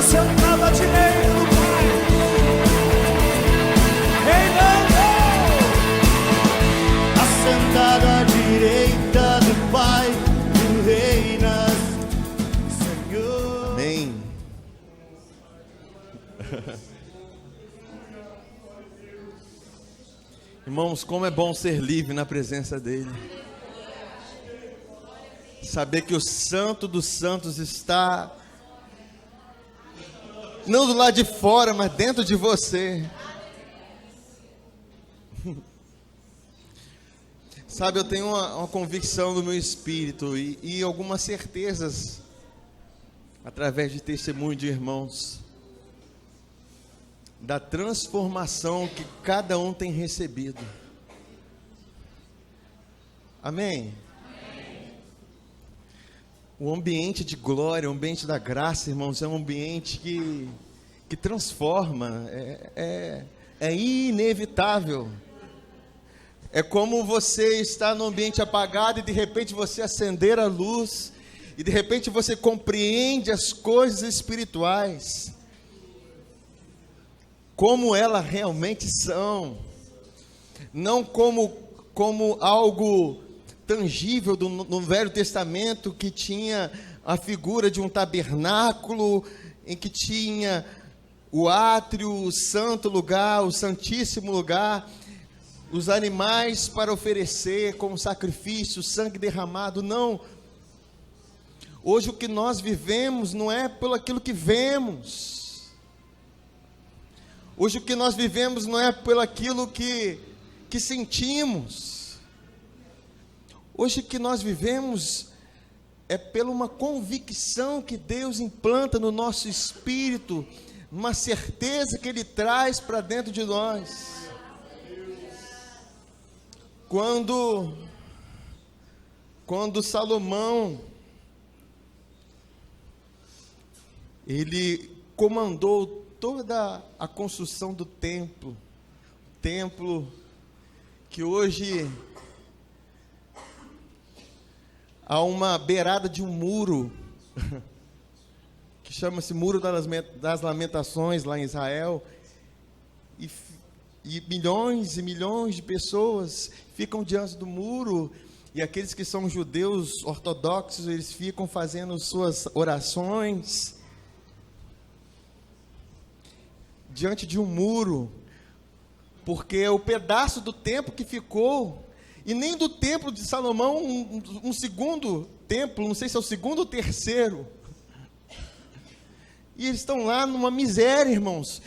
assentado à direita do Pai. Assentado à direita do Pai, tu reinas, Senhor. Amém. Irmãos, como é bom ser livre na presença dele. Saber que o Santo dos Santos está não do lado de fora, mas dentro de você. Sabe, eu tenho uma convicção no meu espírito e algumas certezas através de testemunho de irmãos da transformação que cada um tem recebido. Amém? O ambiente de glória, o ambiente da graça, irmãos, é um ambiente que transforma, é inevitável. É como você estar num ambiente apagado e de repente você acender a luz, e de repente você compreende as coisas espirituais, como elas realmente são, não como algo tangível no Velho Testamento, que tinha a figura de um tabernáculo, em que tinha o átrio, o santo lugar, o santíssimo lugar, os animais para oferecer como sacrifício, sangue derramado. Não. Hoje o que nós vivemos não é pelo aquilo que vemos. Hoje o que nós vivemos não é pelo aquilo que sentimos. Hoje o que nós vivemos é pela uma convicção que Deus implanta no nosso espírito, uma certeza que Ele traz para dentro de nós. Quando Salomão, ele comandou toda a construção do templo que hoje há uma beirada de um muro, que chama-se Muro das Lamentações, lá em Israel, e milhões e milhões de pessoas ficam diante do muro, e aqueles que são judeus ortodoxos, eles ficam fazendo suas orações diante de um muro, porque é o pedaço do templo que ficou. E nem do templo de Salomão, um segundo templo, não sei se é o segundo ou terceiro. E eles estão lá numa miséria, irmãos.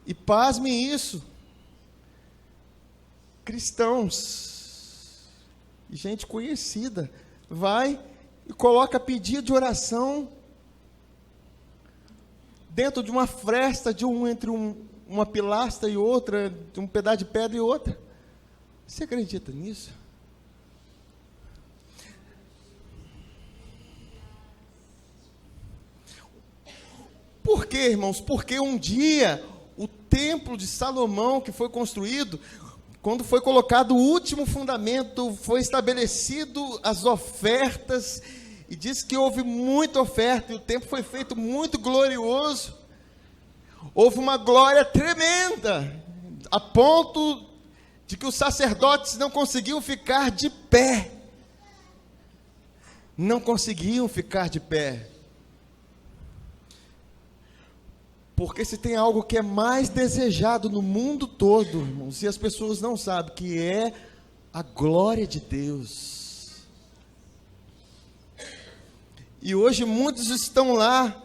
E pasmem isso. Cristãos, gente conhecida, vai e coloca pedido de oração dentro de uma fresta entre uma pilastra e outra, de um pedaço de pedra e outra. Você acredita nisso? Por quê, irmãos? Porque um dia o templo de Salomão que foi construído, quando foi colocado o último fundamento, foi estabelecido as ofertas, e diz que houve muita oferta, e o templo foi feito muito glorioso. Houve uma glória tremenda, a ponto de que os sacerdotes não conseguiam ficar de pé. Não conseguiam ficar de pé. Porque se tem algo que é mais desejado no mundo todo, irmãos, e as pessoas não sabem, que é a glória de Deus. E hoje muitos estão lá.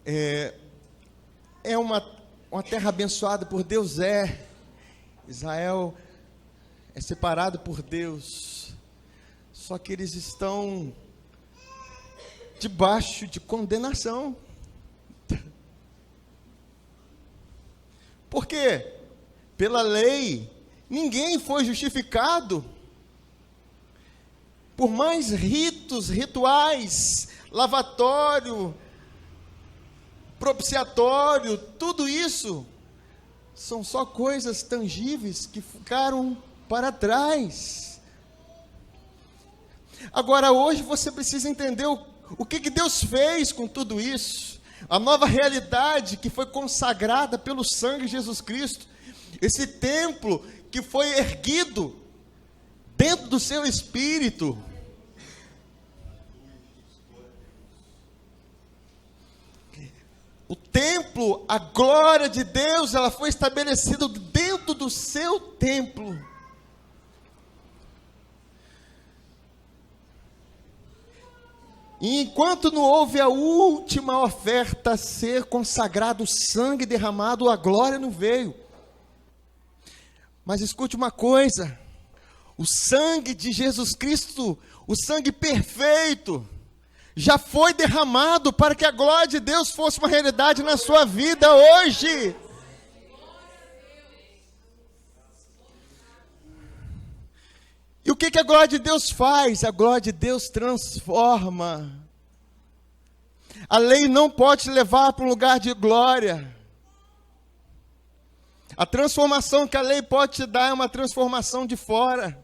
É uma terra abençoada por Deus, Israel é separado por Deus, só que eles estão debaixo de condenação. Por quê? Pela lei, ninguém foi justificado. Por mais rituais, lavatório, propiciatório, tudo isso são só coisas tangíveis que ficaram para trás. Agora, hoje você precisa entender O que Deus fez com tudo isso? A nova realidade que foi consagrada pelo sangue de Jesus Cristo. Esse templo que foi erguido dentro do seu espírito. O templo, a glória de Deus, ela foi estabelecida dentro do seu templo. E enquanto não houve a última oferta a ser consagrado, o sangue derramado, a glória não veio. Mas escute uma coisa, o sangue de Jesus Cristo, o sangue perfeito, já foi derramado para que a glória de Deus fosse uma realidade na sua vida hoje. E o que a glória de Deus faz? A glória de Deus transforma. A lei não pode te levar para um lugar de glória. A transformação que a lei pode te dar é uma transformação de fora,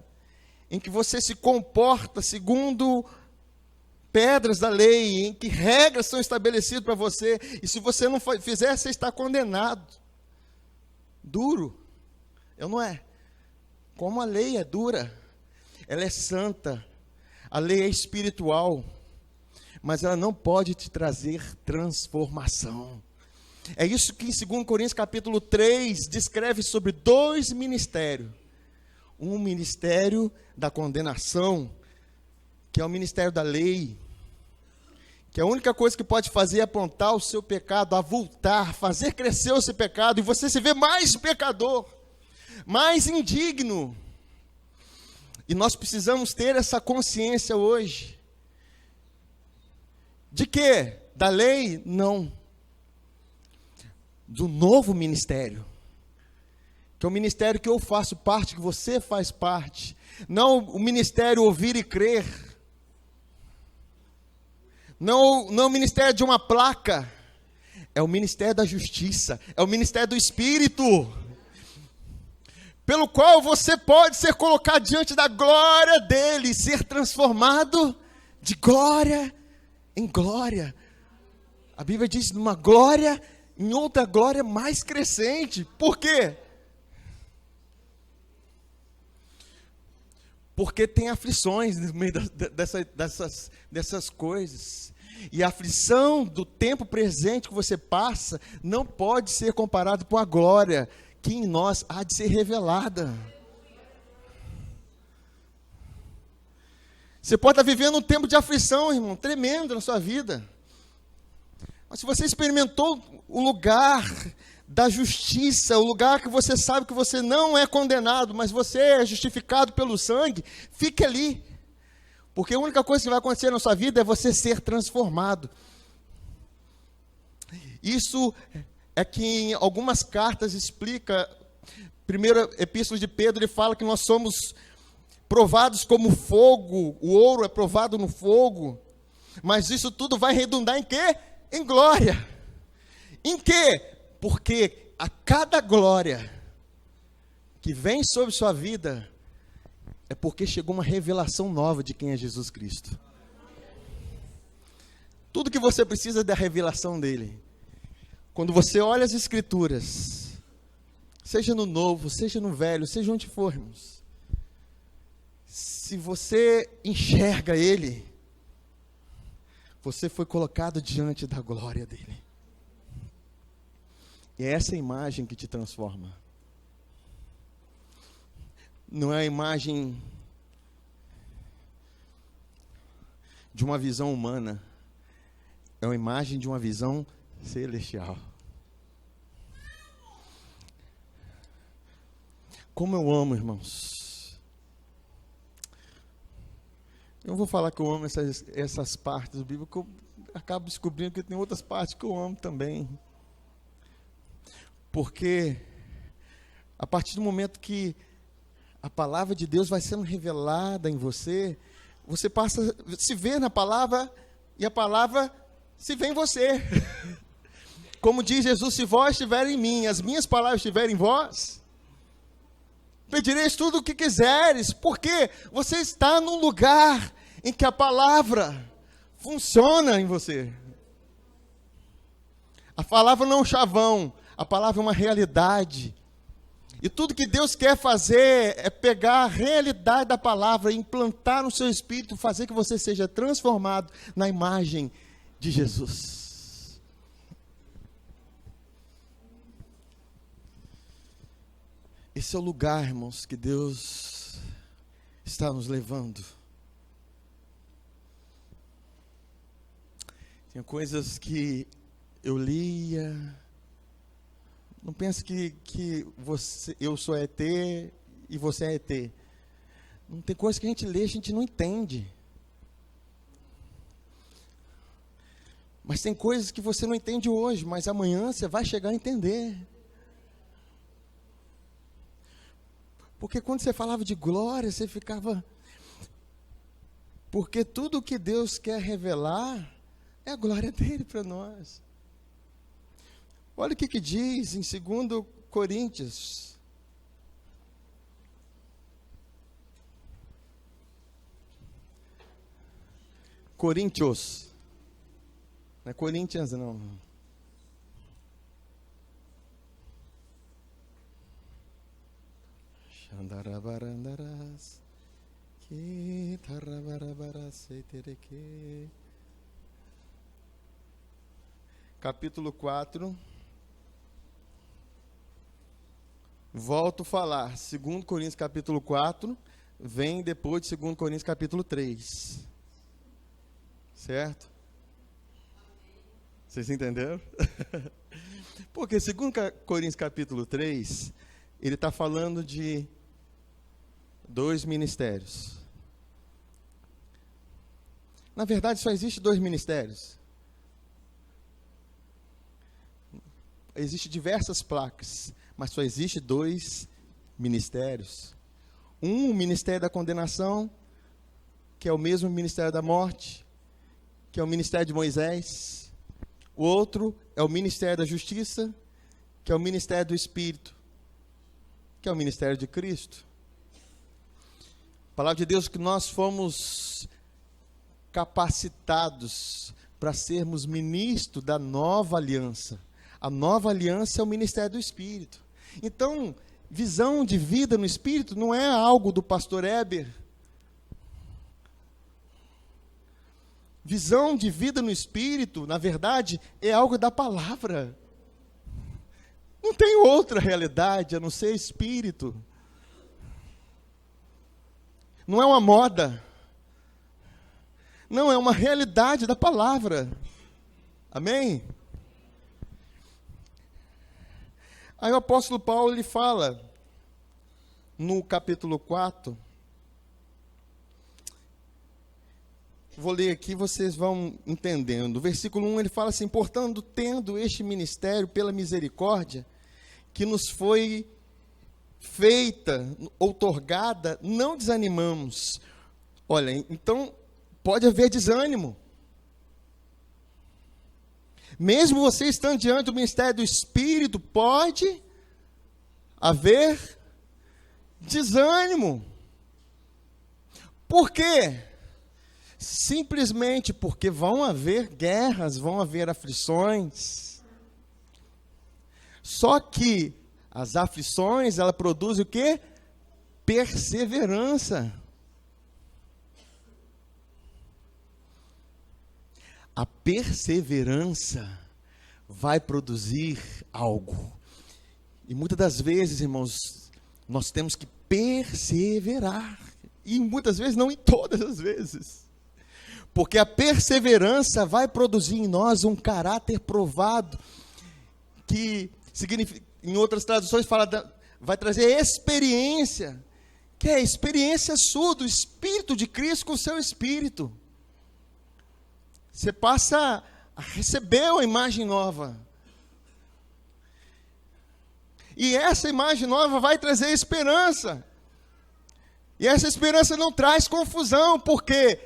em que você se comporta segundo pedras da lei, em que regras são estabelecidas para você, e se você não fizer, você está condenado. Duro, eu não é? Como a lei é dura, ela é santa, a lei é espiritual, mas ela não pode te trazer transformação. É isso que em 2 Coríntios capítulo 3 descreve sobre dois ministérios. Um ministério da condenação, que é o ministério da lei, que a única coisa que pode fazer é apontar o seu pecado, avultar, fazer crescer o seu pecado, e você se vê mais pecador, mais indigno. E nós precisamos ter essa consciência hoje. De quê? Da lei? Não. Do novo ministério. Que é o ministério que eu faço parte, que você faz parte. Não o ministério ouvir e crer. Não o ministério de uma placa. É o ministério da justiça. É o ministério do Espírito. Pelo qual você pode ser colocado diante da glória dele, ser transformado de glória em glória. A Bíblia diz numa glória, em outra glória mais crescente. Por quê? Porque tem aflições no meio dessas coisas. E a aflição do tempo presente que você passa não pode ser comparado com a glória que em nós há de ser revelada. Você pode estar vivendo um tempo de aflição, irmão, tremendo na sua vida. Mas se você experimentou o lugar da justiça, o lugar que você sabe que você não é condenado, mas você é justificado pelo sangue, fique ali. Porque a única coisa que vai acontecer na sua vida é você ser transformado. Isso é que em algumas cartas explica, primeira epístola de Pedro, ele fala que nós somos provados como fogo, o ouro é provado no fogo, mas isso tudo vai redundar em quê? Em glória. Em quê? Porque a cada glória que vem sobre sua vida, é porque chegou uma revelação nova de quem é Jesus Cristo. Tudo que você precisa é da revelação dele. Quando você olha as Escrituras, seja no Novo, seja no Velho, seja onde formos, se você enxerga ele, você foi colocado diante da glória dele. E é essa imagem que te transforma. Não é a imagem de uma visão humana, é uma imagem de uma visão celestial. Como eu amo, irmãos. Eu vou falar que eu amo essas partes do Bíblia, que eu acabo descobrindo que tem outras partes que eu amo também. Porque a partir do momento que a palavra de Deus vai sendo revelada em você, você passa a se ver na palavra, e a palavra se vê em você. Como diz Jesus, se vós estiverem em mim, as minhas palavras estiverem em vós, pedireis tudo o que quiseres, porque você está num lugar em que a palavra funciona em você. A palavra não é um chavão, a palavra é uma realidade. E tudo que Deus quer fazer é pegar a realidade da palavra, implantar no seu espírito, fazer que você seja transformado na imagem de Jesus. Esse é o lugar, irmãos, que Deus está nos levando. Tinha coisas que eu lia. Não pense que eu sou ET e você é ET. Não tem coisa que a gente lê, a gente não entende. Mas tem coisas que você não entende hoje, mas amanhã você vai chegar a entender. Porque quando você falava de glória, você ficava... Porque tudo que Deus quer revelar é a glória dele para nós. Olha o que diz em 2 Coríntios. Coríntios. Não é Corinthians, não. Xandarabarandaras. Que tarabarabaraceiterique. Capítulo 4. Volto a falar, 2 Coríntios capítulo 4, vem depois de 2 Coríntios capítulo 3. Certo? Vocês entenderam? Porque 2 Coríntios capítulo 3, ele está falando de 2 ministérios. Na verdade, só existe 2 ministérios. Existem diversas placas, mas só existe 2 ministérios. Um, o ministério da condenação, que é o mesmo ministério da morte, que é o ministério de Moisés. O outro é o ministério da justiça, que é o ministério do Espírito, que é o ministério de Cristo. A palavra de Deus que nós fomos capacitados para sermos ministros da nova aliança. A nova aliança é o ministério do Espírito. Então, visão de vida no Espírito não é algo do pastor Heber. Visão de vida no Espírito, na verdade, é algo da palavra. Não tem outra realidade a não ser Espírito. Não é uma moda. Não, é uma realidade da palavra. Amém? Aí o apóstolo Paulo, ele fala, no capítulo 4, vou ler aqui, vocês vão entendendo. No versículo 1, ele fala assim: portanto, tendo este ministério pela misericórdia, que nos foi feita, outorgada, não desanimamos. Olha, então, pode haver desânimo. Mesmo você estando diante do ministério do Espírito, pode haver desânimo. Por quê? Simplesmente porque vão haver guerras, vão haver aflições. Só que as aflições, ela produzem o quê? Perseverança. A perseverança vai produzir algo. E muitas das vezes, irmãos, nós temos que perseverar. E muitas vezes, não em todas as vezes. Porque a perseverança vai produzir em nós um caráter provado, que significa, em outras traduções, vai trazer experiência, que é a experiência sua, do Espírito de Cristo com o seu Espírito. Você passa a receber uma imagem nova. E essa imagem nova vai trazer esperança. E essa esperança não traz confusão, porque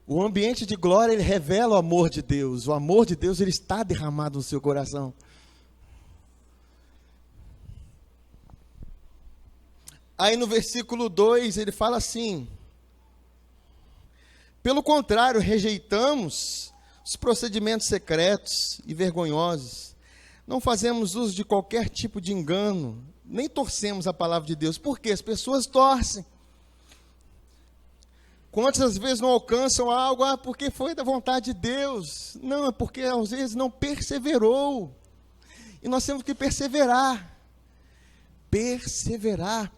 o ambiente de glória, ele revela o amor de Deus. O amor de Deus, ele está derramado no seu coração. Aí no versículo 2, ele fala assim: Pelo contrário, rejeitamos os procedimentos secretos e vergonhosos. Não fazemos uso de qualquer tipo de engano, nem torcemos a palavra de Deus. Por quê? As pessoas torcem. Quantas vezes não alcançam algo? Porque foi da vontade de Deus. Não, é porque às vezes não perseverou. E nós temos que perseverar. Perseverar.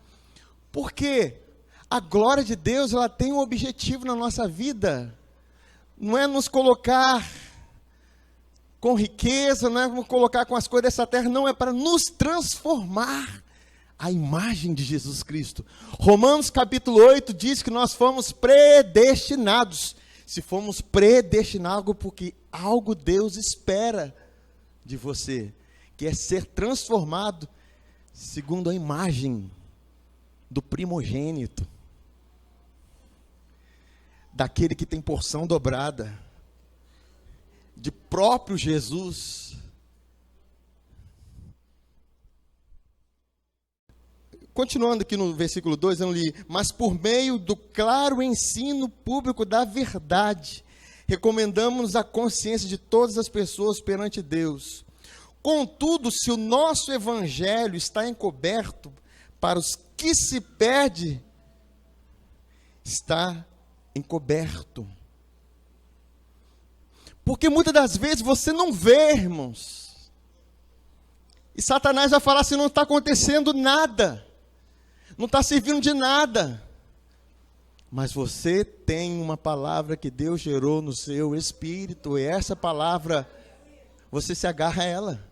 Porque a glória de Deus, ela tem um objetivo na nossa vida. Não é nos colocar com riqueza, não é nos colocar com as coisas dessa terra, não, é para nos transformar a imagem de Jesus Cristo. Romanos capítulo 8 diz que nós fomos predestinados. Se fomos predestinados, porque algo Deus espera de você, que é ser transformado segundo a imagem do primogênito, daquele que tem porção dobrada, de próprio Jesus. Continuando aqui no versículo 2, eu li: mas por meio do claro ensino público da verdade, recomendamos a consciência de todas as pessoas perante Deus. Contudo, se o nosso evangelho está encoberto para os que se perdem, está encoberto. Porque muitas das vezes você não vê, irmãos. E Satanás vai falar assim: não está acontecendo nada. Não está servindo de nada. Mas você tem uma palavra que Deus gerou no seu espírito. E essa palavra, você se agarra a ela.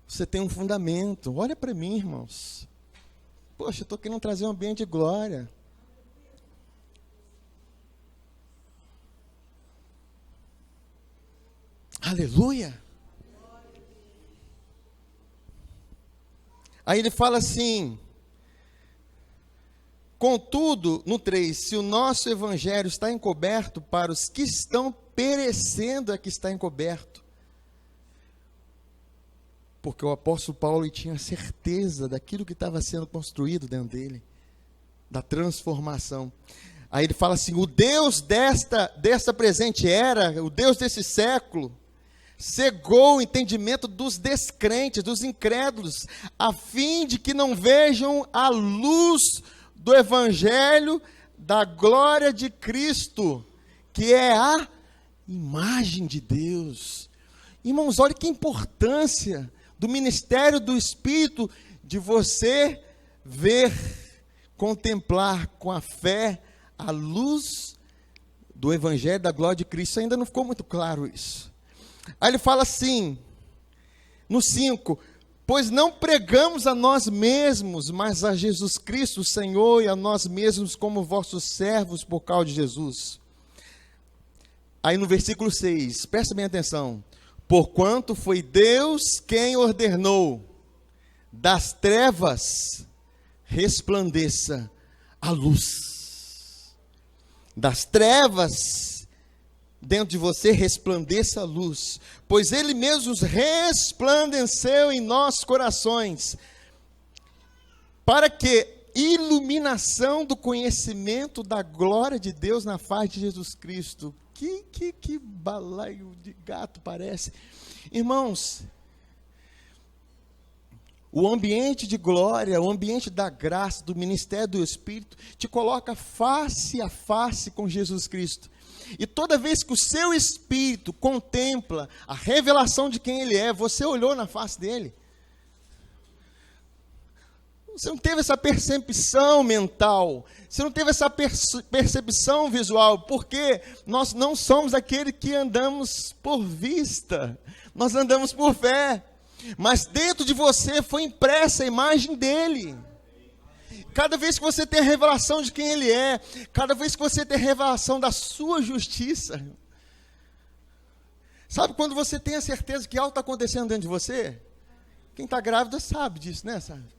Você tem um fundamento. Olha para mim, irmãos. Poxa, eu estou querendo trazer um ambiente de glória. Aleluia. Aí ele fala assim: contudo, no 3, se o nosso evangelho está encoberto para os que estão perecendo, é que está encoberto. Porque o apóstolo Paulo tinha certeza daquilo que estava sendo construído dentro dele, da transformação. Aí ele fala assim: o Deus desta presente era, o Deus desse século, cegou o entendimento dos descrentes, dos incrédulos, a fim de que não vejam a luz do evangelho da glória de Cristo, que é a imagem de Deus. Irmãos, olha que importância do ministério do Espírito, de você ver, contemplar com a fé a luz do evangelho da glória de Cristo. Ainda não ficou muito claro isso. Aí ele fala assim, no 5, pois não pregamos a nós mesmos, mas a Jesus Cristo, o Senhor, e a nós mesmos como vossos servos por causa de Jesus. Aí no versículo 6, presta bem atenção. Porquanto foi Deus quem ordenou, das trevas resplandeça a luz. Das trevas dentro de você resplandeça a luz, pois Ele mesmo resplandeceu em nossos corações, para que iluminação do conhecimento da glória de Deus na face de Jesus Cristo. Que balaio de gato parece. Irmãos, o ambiente de glória, o ambiente da graça, do ministério do Espírito, te coloca face a face com Jesus Cristo. E toda vez que o seu espírito contempla a revelação de quem Ele é, você olhou na face dele. Você não teve essa percepção mental, você não teve essa percepção visual, porque nós não somos aquele que andamos por vista, nós andamos por fé. Mas dentro de você foi impressa a imagem dele. Cada vez que você tem a revelação de quem Ele é, cada vez que você tem a revelação da sua justiça, sabe quando você tem a certeza que algo está acontecendo dentro de você? Quem está grávida sabe disso, né? Sabe?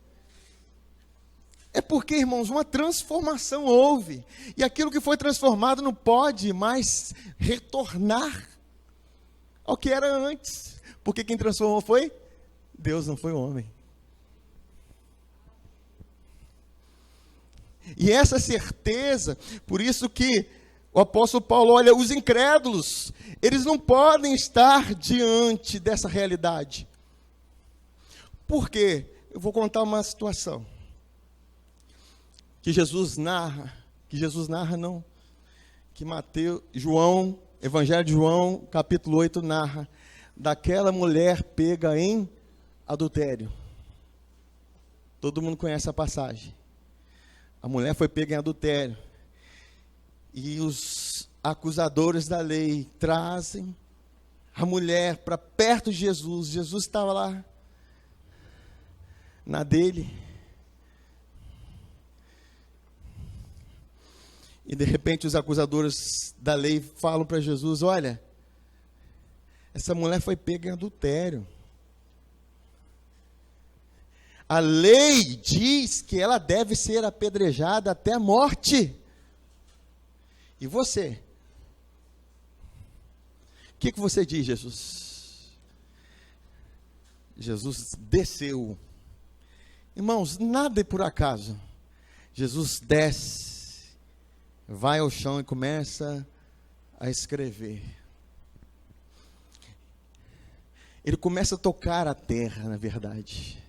É porque, irmãos, uma transformação houve, e aquilo que foi transformado não pode mais retornar ao que era antes, porque quem transformou foi Deus, não foi o homem. E essa certeza, por isso que o apóstolo Paulo olha, os incrédulos, eles não podem estar diante dessa realidade. Por quê? Eu vou contar uma situação que Jesus narra não, que Evangelho de João, capítulo 8, narra, daquela mulher pega em adultério. Todo mundo conhece a passagem. A mulher foi pega em adultério. E os acusadores da lei trazem a mulher para perto de Jesus. Jesus estava lá, na dele. E de repente os acusadores da lei falam para Jesus: olha, essa mulher foi pega em adultério. A lei diz que ela deve ser apedrejada até a morte. E você? O que você diz, Jesus? Jesus desceu. Irmãos, nada é por acaso. Jesus desce, vai ao chão e começa a escrever. Ele começa a tocar a terra, na verdade.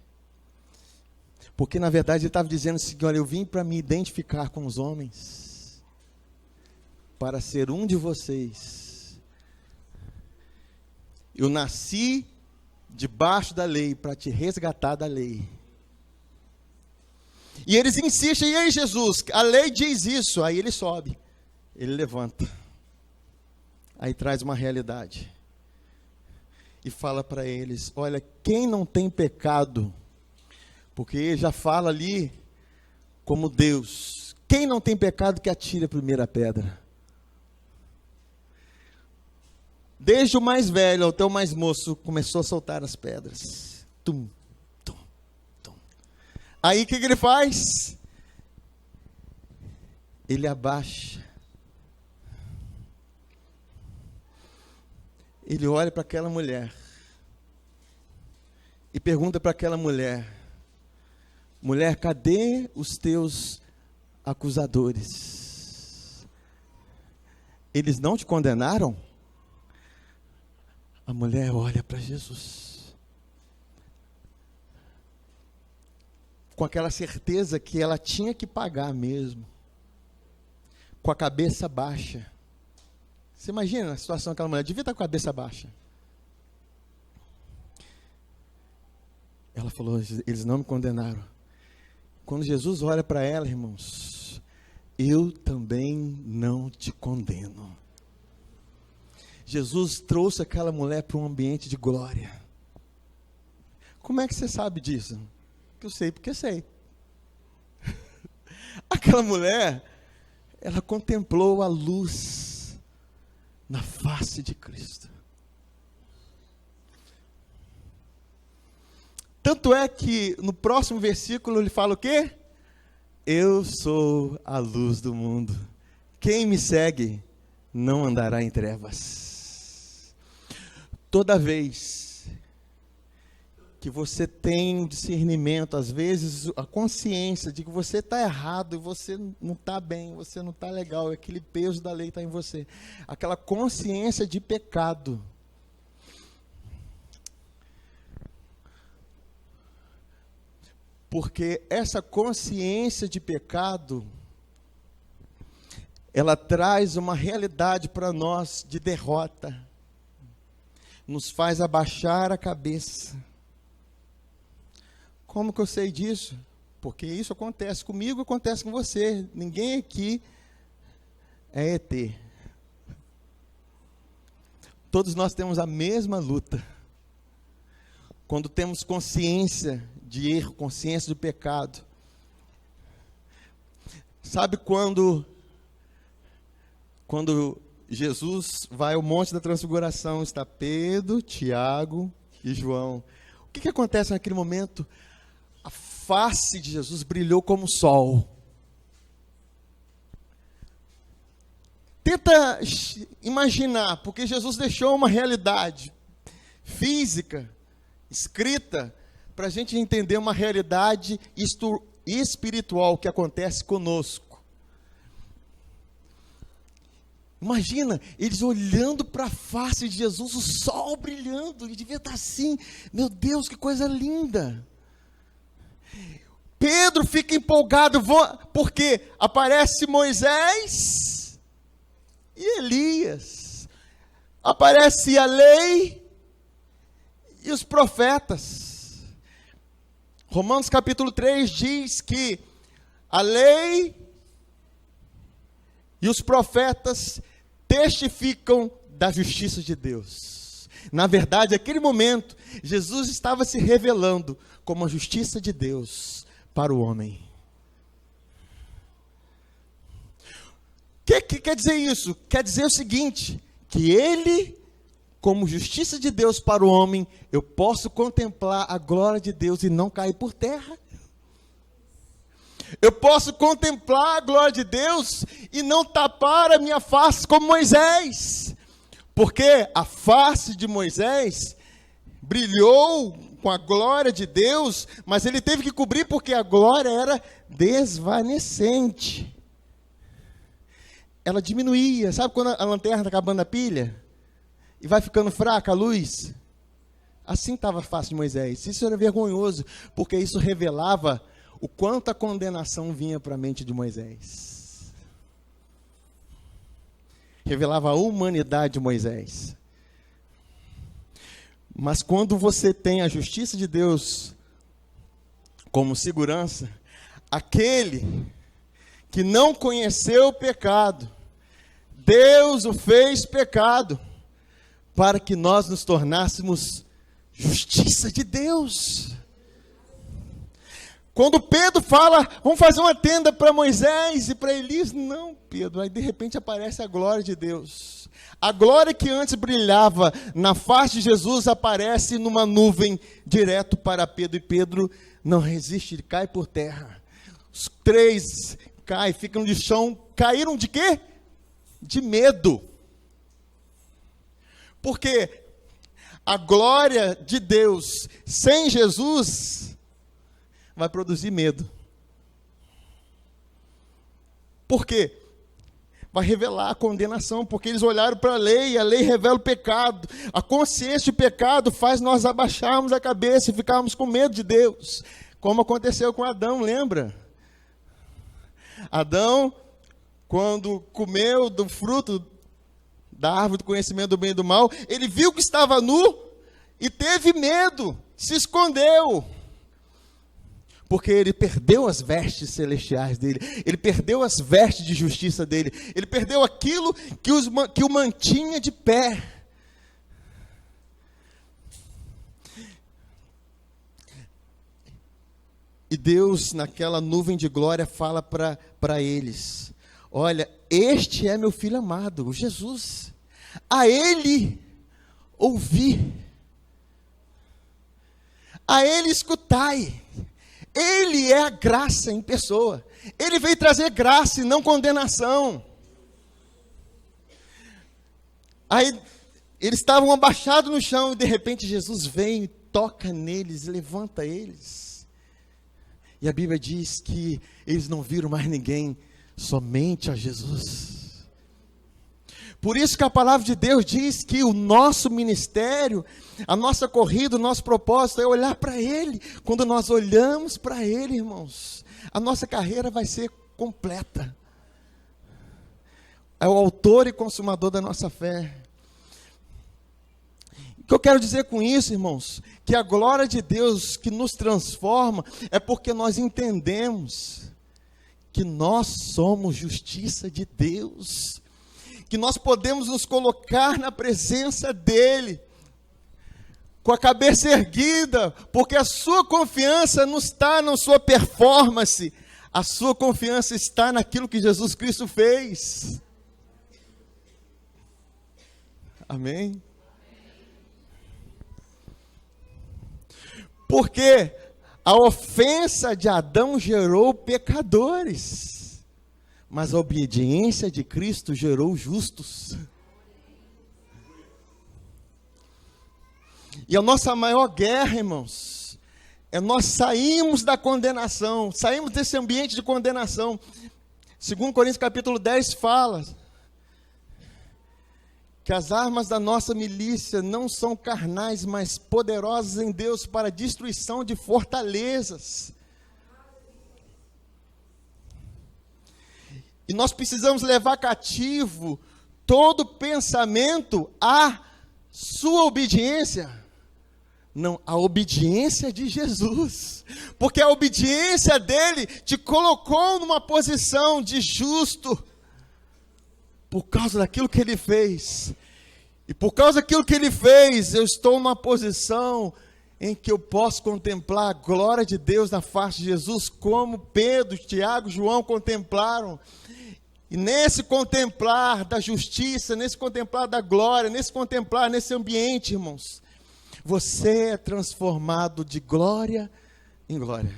Porque, na verdade, ele estava dizendo assim: olha, eu vim para me identificar com os homens, para ser um de vocês. Eu nasci debaixo da lei, para te resgatar da lei. E eles insistem: e aí, Jesus, a lei diz isso. Aí ele sobe, ele levanta, aí traz uma realidade, e fala para eles: olha, quem não tem pecado, porque ele já fala ali como Deus, quem não tem pecado que atire a primeira pedra. Desde o mais velho até o mais moço começou a soltar as pedras. Tum, tum, tum. Aí o que ele faz? Ele abaixa. Ele olha para aquela mulher e pergunta para aquela mulher: mulher, cadê os teus acusadores? Eles não te condenaram? A mulher olha para Jesus, com aquela certeza que ela tinha que pagar mesmo, com a cabeça baixa. Você imagina a situação daquela mulher? Devia estar com a cabeça baixa. Ela falou: eles não me condenaram. Quando Jesus olha para ela, irmãos, eu também não te condeno. Jesus trouxe aquela mulher para um ambiente de glória. Como é que você sabe disso? Eu sei porque sei. Aquela mulher, ela contemplou a luz na face de Cristo. Tanto é que no próximo versículo ele fala o quê? Eu sou a luz do mundo. Quem me segue não andará em trevas. Toda vez que você tem um discernimento, às vezes a consciência de que você está errado, e você não está bem, você não está legal, aquele peso da lei está em você, aquela consciência de pecado, porque essa consciência de pecado, ela traz uma realidade para nós de derrota, nos faz abaixar a cabeça. Como que eu sei disso? Porque isso acontece comigo, acontece com você. Ninguém aqui é ET. Todos nós temos a mesma luta. Quando temos consciência de erro, consciência do pecado. Sabe quando Jesus vai ao Monte da Transfiguração, está Pedro, Tiago e João. O que acontece naquele momento? A face de Jesus brilhou como o sol. Tenta imaginar, porque Jesus deixou uma realidade física, escrita, para a gente entender uma realidade espiritual que acontece conosco. Imagina, eles olhando para a face de Jesus, o sol brilhando, ele devia estar assim, meu Deus, que coisa linda. Pedro fica empolgado, porque aparece Moisés e Elias, aparece a lei e os profetas. Romanos capítulo 3 diz que a lei e os profetas testificam da justiça de Deus. Na verdade, naquele momento, Jesus estava se revelando como a justiça de Deus para o homem. O que quer dizer isso? Quer dizer o seguinte, que ele, como justiça de Deus para o homem, eu posso contemplar a glória de Deus e não cair por terra. Eu posso contemplar a glória de Deus e não tapar a minha face como Moisés. Porque a face de Moisés brilhou com a glória de Deus, mas ele teve que cobrir porque a glória era desvanecente. Ela diminuía. Sabe quando a lanterna está acabando a pilha? E vai ficando fraca a luz? Assim estava a face de Moisés. Isso era vergonhoso, porque isso revelava o quanto a condenação vinha para a mente de Moisés. Revelava a humanidade de Moisés. Mas quando você tem a justiça de Deus como segurança, aquele que não conheceu o pecado, Deus o fez pecado, para que nós nos tornássemos justiça de Deus. Quando Pedro fala, vamos fazer uma tenda para Moisés e para Elias, não, Pedro, aí de repente aparece a glória de Deus. A glória que antes brilhava na face de Jesus aparece numa nuvem direto para Pedro, e Pedro não resiste, ele cai por terra. Os três caem, ficam de chão, caíram de quê? De medo. Porque a glória de Deus sem Jesus vai produzir medo. Por quê? Vai revelar a condenação, porque eles olharam para a lei, e a lei revela o pecado. A consciência de pecado faz nós abaixarmos a cabeça e ficarmos com medo de Deus, como aconteceu com Adão, lembra? Adão, quando comeu do fruto da árvore do conhecimento do bem e do mal, ele viu que estava nu e teve medo, se escondeu. Porque ele perdeu as vestes celestiais dele, ele perdeu as vestes de justiça dele, ele perdeu aquilo que o mantinha de pé. E Deus, naquela nuvem de glória, fala para eles: olha, este é meu filho amado, o Jesus, a ele ouvi, a ele escutai. Ele é a graça em pessoa. Ele veio trazer graça e não condenação. Aí eles estavam abaixados no chão e de repente Jesus vem e toca neles, levanta eles. E a Bíblia diz que eles não viram mais ninguém, somente a Jesus. Por isso que a palavra de Deus diz que o nosso ministério, a nossa corrida, o nosso propósito é olhar para Ele. Quando nós olhamos para Ele, irmãos, a nossa carreira vai ser completa. É o autor e consumador da nossa fé. O que eu quero dizer com isso, irmãos? Que a glória de Deus que nos transforma é porque nós entendemos que nós somos justiça de Deus. Que nós podemos nos colocar na presença dEle, com a cabeça erguida, porque a sua confiança não está na sua performance, a sua confiança está naquilo que Jesus Cristo fez. Amém? Porque a ofensa de Adão gerou pecadores, mas a obediência de Cristo gerou justos. E a nossa maior guerra, irmãos, nós saímos da condenação, saímos desse ambiente de condenação. 2 Coríntios capítulo 10 fala que as armas da nossa milícia não são carnais, mas poderosas em Deus para a destruição de fortalezas. E nós precisamos levar cativo todo pensamento à sua obediência. Não, a obediência de Jesus. Porque a obediência dele te colocou numa posição de justo. Por causa daquilo que ele fez. E por causa daquilo que ele fez, eu estou numa posição em que eu posso contemplar a glória de Deus na face de Jesus, como Pedro, Tiago, João contemplaram. E nesse contemplar da justiça, nesse contemplar da glória, nesse contemplar, nesse ambiente, irmãos, você é transformado de glória em glória.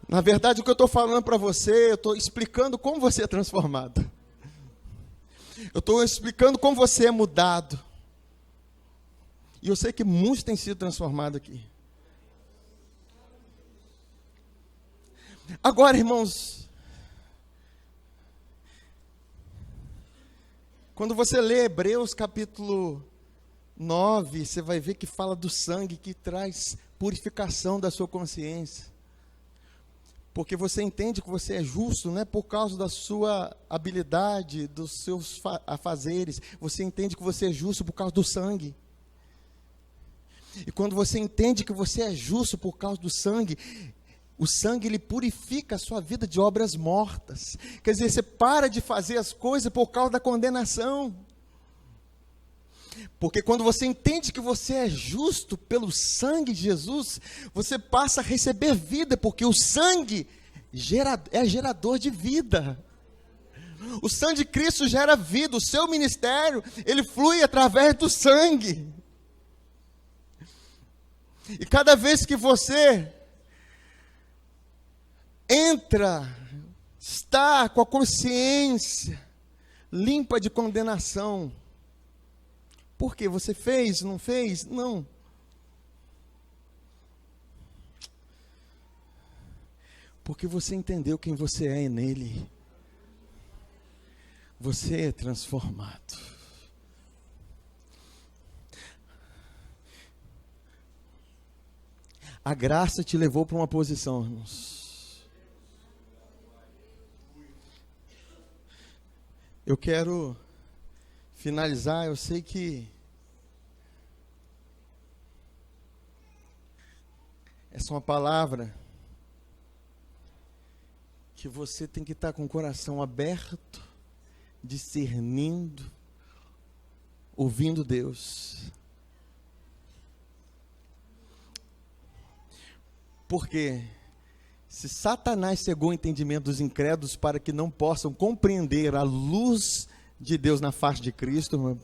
Na verdade, o que eu estou falando para você, eu estou explicando como você é transformado. Eu estou explicando como você é mudado. E eu sei que muitos têm sido transformados aqui. Agora, irmãos, quando você lê Hebreus capítulo 9, você vai ver que fala do sangue que traz purificação da sua consciência. Porque você entende que você é justo, não é por causa da sua habilidade, dos seus afazeres. Você entende que você é justo por causa do sangue. E quando você entende que você é justo por causa do sangue, o sangue ele purifica a sua vida de obras mortas. Quer dizer, você para de fazer as coisas por causa da condenação. Porque quando você entende que você é justo pelo sangue de Jesus, você passa a receber vida, porque o sangue é gerador de vida. O sangue de Cristo gera vida, o seu ministério, ele flui através do sangue. E cada vez que você está com a consciência limpa de condenação, por quê? Você fez, não fez? Não. Porque você entendeu quem você é nele. Você é transformado. A graça te levou para uma posição, irmãos. Eu quero finalizar, eu sei que essa é uma palavra que você tem que estar com o coração aberto, discernindo, ouvindo Deus. Porque se Satanás cegou o entendimento dos incrédulos para que não possam compreender a luz de Deus na face de Cristo,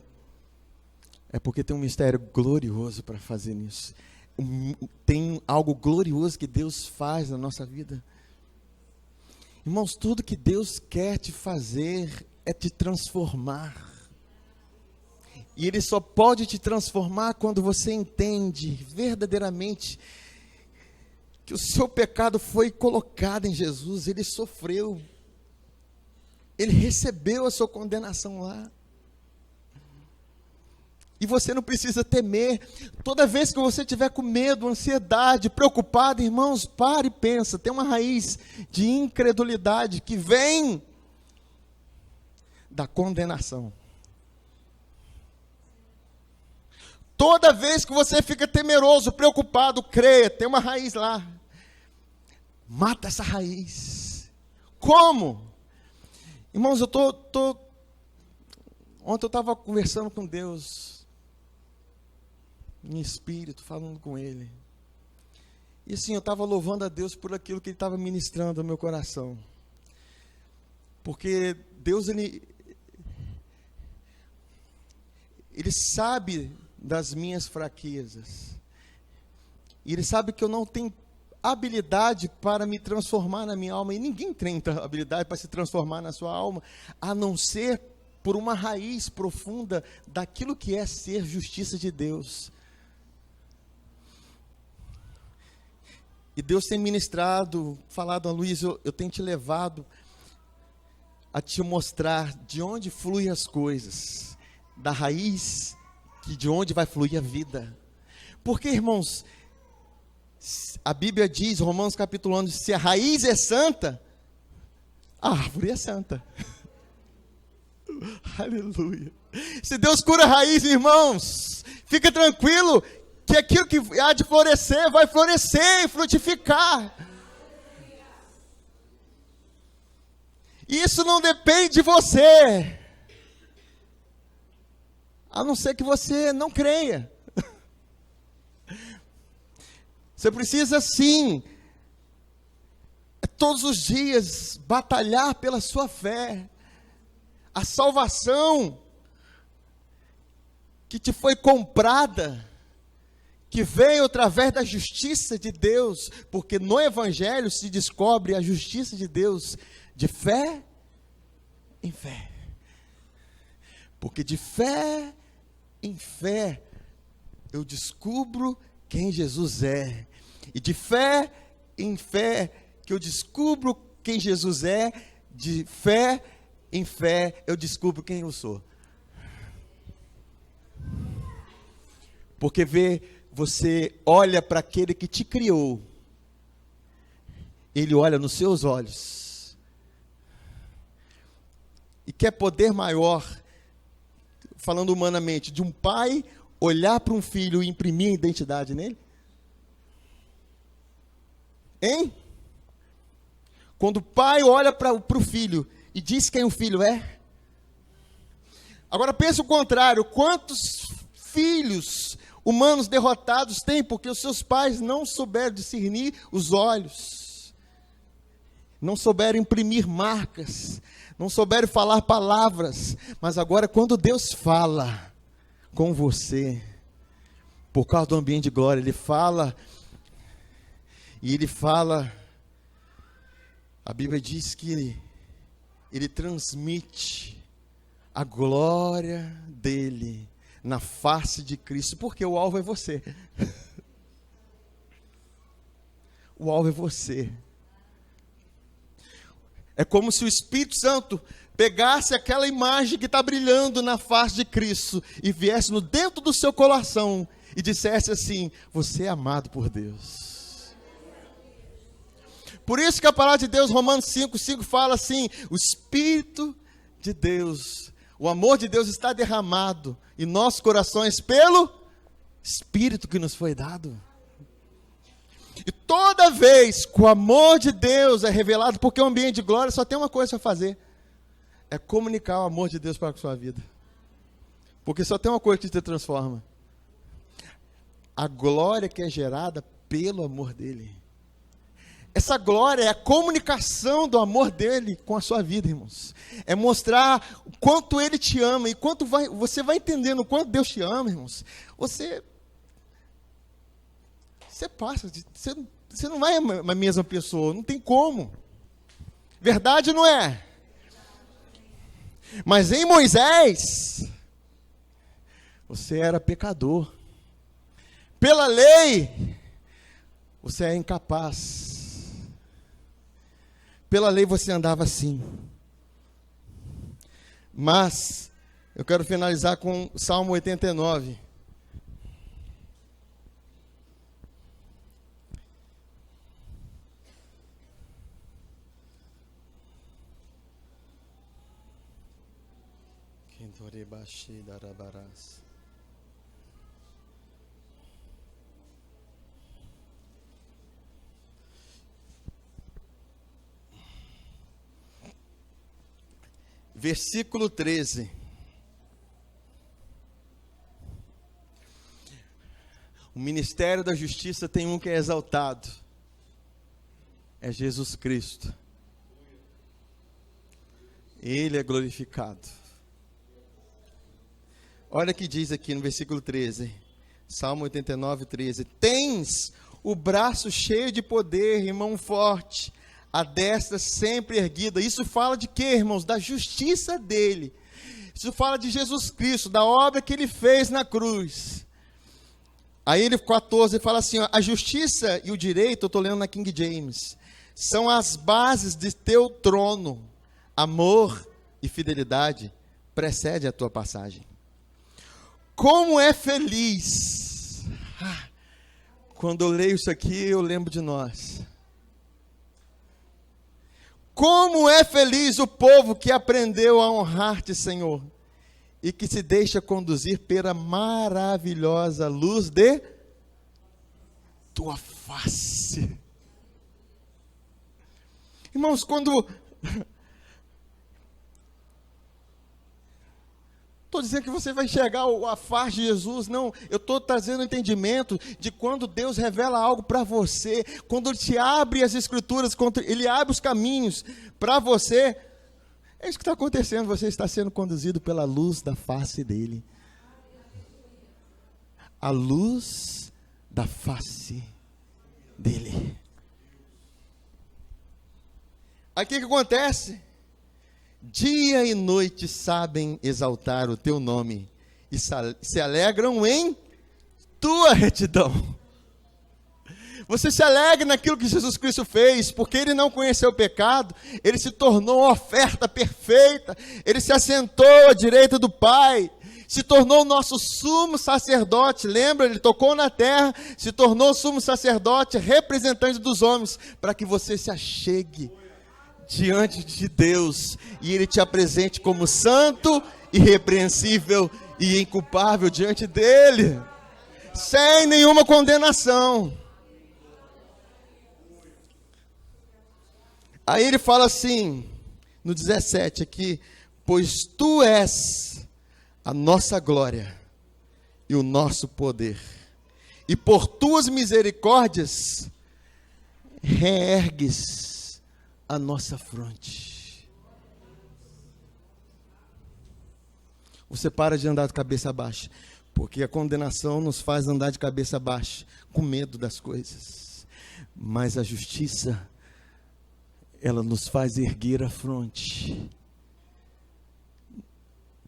é porque tem um mistério glorioso para fazer nisso. Tem algo glorioso que Deus faz na nossa vida. Irmãos, tudo que Deus quer te fazer é te transformar. E Ele só pode te transformar quando você entende verdadeiramente que o seu pecado foi colocado em Jesus, Ele sofreu. Ele recebeu a sua condenação lá. E você não precisa temer. Toda vez que você tiver com medo, ansiedade, preocupado, irmãos, pare e pensa. Tem uma raiz de incredulidade que vem da condenação. Toda vez que você fica temeroso, preocupado, creia, tem uma raiz lá. Mata essa raiz. Como? Irmãos, ontem eu estava conversando com Deus, em espírito, falando com Ele. E assim, eu estava louvando a Deus por aquilo que Ele estava ministrando no meu coração. Porque Deus, Ele sabe das minhas fraquezas. E Ele sabe que eu não tenho habilidade para me transformar na minha alma. E ninguém tem habilidade para se transformar na sua alma, a não ser por uma raiz profunda daquilo que é ser justiça de Deus. E Deus tem ministrado, falado a Luiz, eu tenho te levado a te mostrar de onde fluem as coisas, da raiz, de onde vai fluir a vida. Porque, irmãos, a Bíblia diz, Romanos capítulo 11, se a raiz é santa, a árvore é santa. Aleluia. Se Deus cura a raiz, irmãos, fica tranquilo, que aquilo que há de florescer, vai florescer e frutificar. Isso não depende de você, a não ser que você não creia. Você precisa sim, todos os dias, batalhar pela sua fé. A salvação que te foi comprada, que veio através da justiça de Deus, porque no Evangelho se descobre a justiça de Deus, de fé em fé. Porque de fé em fé, eu descubro quem Jesus é. E de fé em fé, que eu descubro quem Jesus é, de fé em fé, eu descubro quem eu sou. Porque você olha para aquele que te criou, ele olha nos seus olhos, e quer poder maior, falando humanamente, de um pai olhar para um filho e imprimir a identidade nele? Hein? Quando o pai olha para o filho e diz quem o filho é. Agora pensa o contrário, quantos filhos humanos derrotados têm porque os seus pais não souberam discernir os olhos, não souberam imprimir marcas, não souberam falar palavras, mas agora quando Deus fala com você, por causa do ambiente de glória, Ele fala, e Ele fala, a Bíblia diz que Ele transmite a glória dEle na face de Cristo, porque o alvo é você. O alvo é você. É como se o Espírito Santo pegasse aquela imagem que está brilhando na face de Cristo e viesse no dentro do seu coração e dissesse assim: você é amado por Deus. Por isso que a palavra de Deus, Romanos 5:5 fala assim: o Espírito de Deus, o amor de Deus está derramado em nossos corações pelo Espírito que nos foi dado. E toda vez que o amor de Deus é revelado, porque o ambiente de glória só tem uma coisa a fazer: é comunicar o amor de Deus para a sua vida. Porque só tem uma coisa que te transforma: a glória que é gerada pelo amor dele. Essa glória é a comunicação do amor dele com a sua vida, irmãos. É mostrar o quanto ele te ama, e você vai entendendo o quanto Deus te ama, irmãos. Você passa, você não vai a mesma pessoa, não tem como. Verdade não é? Mas em Moisés, você era pecador. Pela lei, você é incapaz. Pela lei você andava assim. Mas eu quero finalizar com Salmo 89. Versículo 13. O ministério da justiça tem um que é exaltado. É Jesus Cristo. Ele é glorificado. Olha o que diz aqui no versículo 13. Salmo 89, 13. Tens o braço cheio de poder e mão forte, a destra sempre erguida. Isso fala de quê, irmãos? Da justiça dele. Isso fala de Jesus Cristo, da obra que ele fez na cruz. Aí ele 14 fala assim, ó, a justiça e o direito, eu estou lendo na King James, são as bases de teu trono. Amor e fidelidade precede a tua passagem. Como é feliz. Quando eu leio isso aqui, eu lembro de nós. Como é feliz o povo que aprendeu a honrar-te, Senhor, e que se deixa conduzir pela maravilhosa luz de tua face. Irmãos, quando... Estou dizendo que você vai enxergar a face de Jesus, não, eu estou trazendo entendimento de quando Deus revela algo para você, quando Ele te abre as escrituras, quando Ele abre os caminhos para você, é isso que está acontecendo, você está sendo conduzido pela luz da face dEle, a luz da face dEle. Aí o que acontece? Dia e noite sabem exaltar o teu nome e se alegram em tua retidão. Você se alegra naquilo que Jesus Cristo fez, porque Ele não conheceu o pecado, Ele se tornou uma oferta perfeita, Ele se assentou à direita do Pai, se tornou nosso sumo sacerdote, lembra? Ele tocou na terra, se tornou sumo sacerdote, representante dos homens, para que você se achegue diante de Deus, e Ele te apresente como santo, irrepreensível e inculpável diante dEle, sem nenhuma condenação. Aí ele fala assim, no 17 aqui, pois Tu és a nossa glória e o nosso poder, e por Tuas misericórdias, reergues a nossa fronte. Você para de andar de cabeça baixa, porque a condenação nos faz andar de cabeça baixa, com medo das coisas, mas a justiça, ela nos faz erguer a fronte,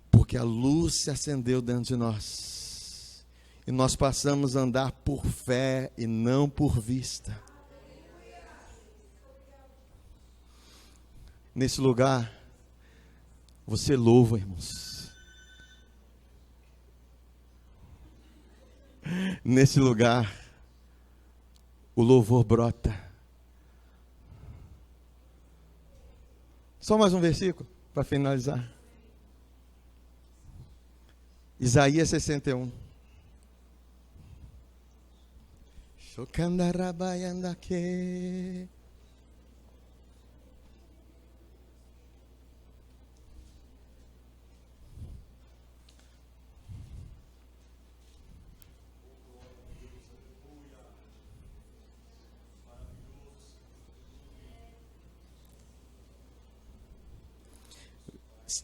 porque a luz se acendeu dentro de nós, e nós passamos a andar por fé e não por vista. Nesse lugar, você louva, irmãos. Nesse lugar, o louvor brota. Só mais um versículo para finalizar. Isaías 61. Shokandarabaiandake.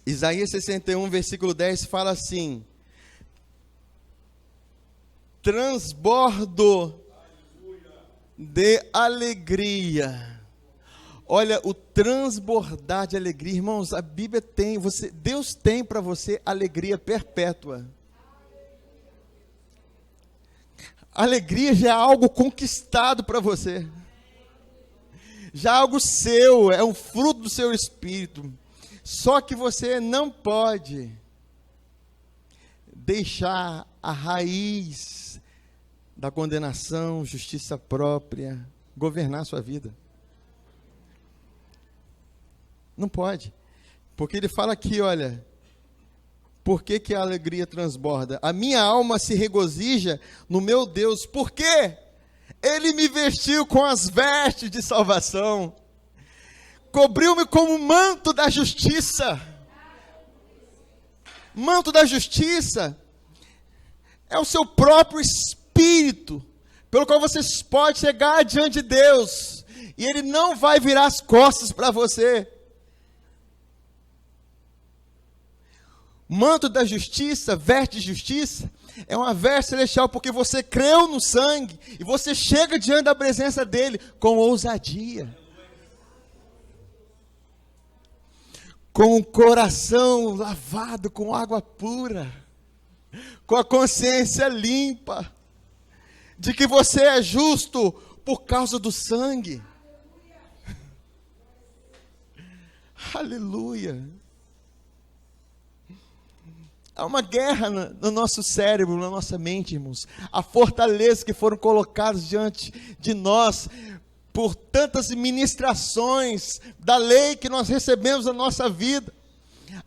Isaías 61, versículo 10 fala assim: transbordo de alegria. Olha, o transbordar de alegria, irmãos, a Bíblia tem, Deus tem para você alegria perpétua. Alegria já é algo conquistado para você, já é algo seu, é um fruto do seu espírito. Só que você não pode deixar a raiz da condenação, justiça própria, governar a sua vida. Não pode. Porque ele fala aqui, olha, por que a alegria transborda? A minha alma se regozija no meu Deus. Por quê? Ele me vestiu com as vestes de salvação. Cobriu-me como manto da justiça. Manto da justiça é o seu próprio espírito, pelo qual você pode chegar diante de Deus, e Ele não vai virar as costas para você. Manto da justiça, veste de justiça, é uma veste celestial, porque você creu no sangue, e você chega diante da presença dEle com ousadia, com o coração lavado com água pura, com a consciência limpa, de que você é justo por causa do sangue. Aleluia. Há uma guerra no nosso cérebro, na nossa mente, irmãos. Há fortalezas que foram colocadas diante de nós por tantas ministrações da lei que nós recebemos na nossa vida.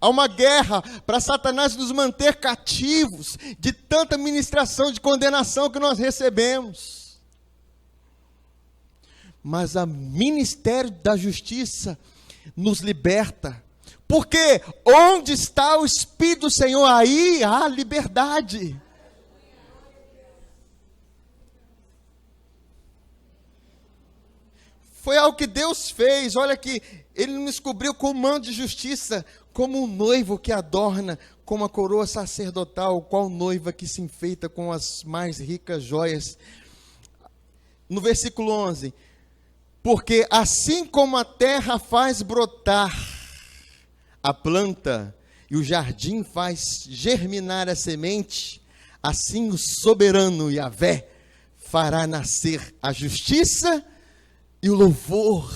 Há uma guerra para Satanás nos manter cativos de tanta ministração de condenação que nós recebemos. Mas o ministério da justiça nos liberta. Porque onde está o Espírito do Senhor, aí há liberdade. Foi algo que Deus fez. Olha que Ele nos cobriu com um manto de justiça, como um noivo que adorna com uma coroa sacerdotal, qual noiva que se enfeita com as mais ricas joias. No versículo 11, porque assim como a terra faz brotar a planta e o jardim faz germinar a semente, assim o soberano Yahvé fará nascer a justiça e o louvor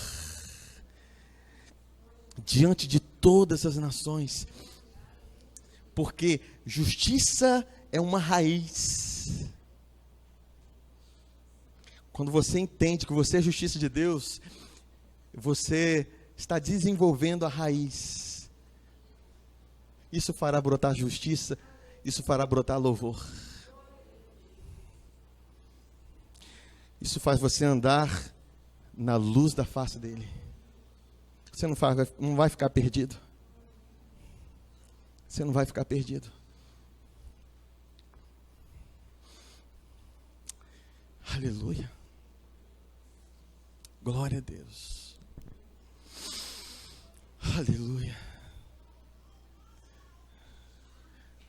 diante de todas as nações, porque justiça é uma raiz. Quando você entende que você é justiça de Deus, você está desenvolvendo a raiz. Isso fará brotar justiça, isso fará brotar louvor. Isso faz você andar na luz da face dele. Você não vai ficar perdido. Você não vai ficar perdido. Aleluia. Glória a Deus. Aleluia.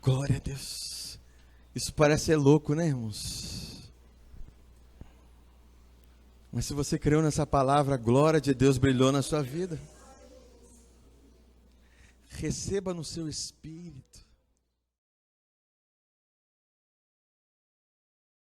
Glória a Deus. Isso parece ser louco, né, irmãos? Mas se você creu nessa palavra, a glória de Deus brilhou na sua vida. Receba no seu espírito.